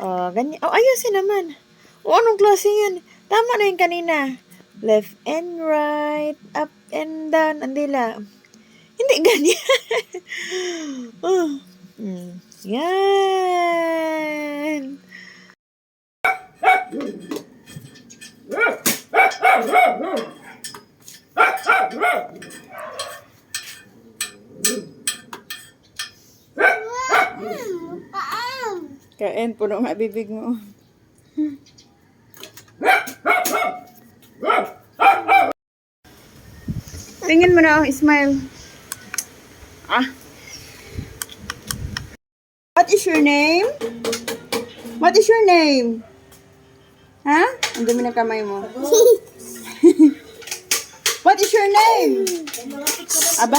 Oh, ganyan. Oh, ayusin naman. O, anong klase yan? Tama na yung kanina. Left and right, up and down, andila. Hindi ganyan. Oh. Yan. Kain, puno nga bibig mo. Tingin mo na, oh, smile. Ah. What is your name? What is your name? Ha? Ang dumi ng kamay mo. What is your name? Aba.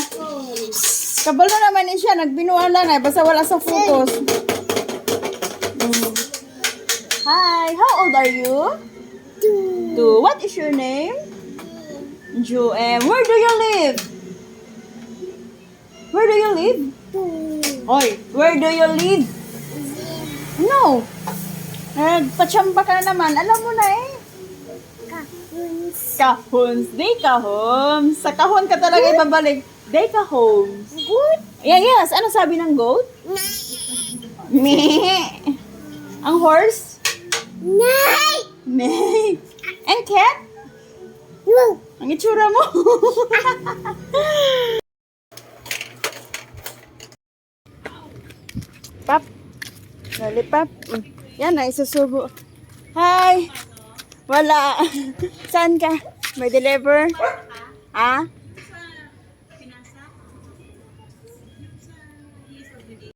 Kabalo naman siya. Nagbinuan lang eh. Basta wala sa photos. Hi. How old are you? 2. What is your name? Joem. Where do you live? Where do you live? Hoy, where do you live? No. Nagpatsamba ka na naman. Alam mo na eh. Kahons. Day kahons. Sa kahon ka talaga ibabalik. Day kahons. Good? Yeah, yes. Ano sabi ng goat? Meh. Ang horse? Nay. Nay. And cat? No. Ang itsura mo. Pap. Lollipop. Yan na, isusubo. Hi. Wala. Saan ka? May deliver? Ha?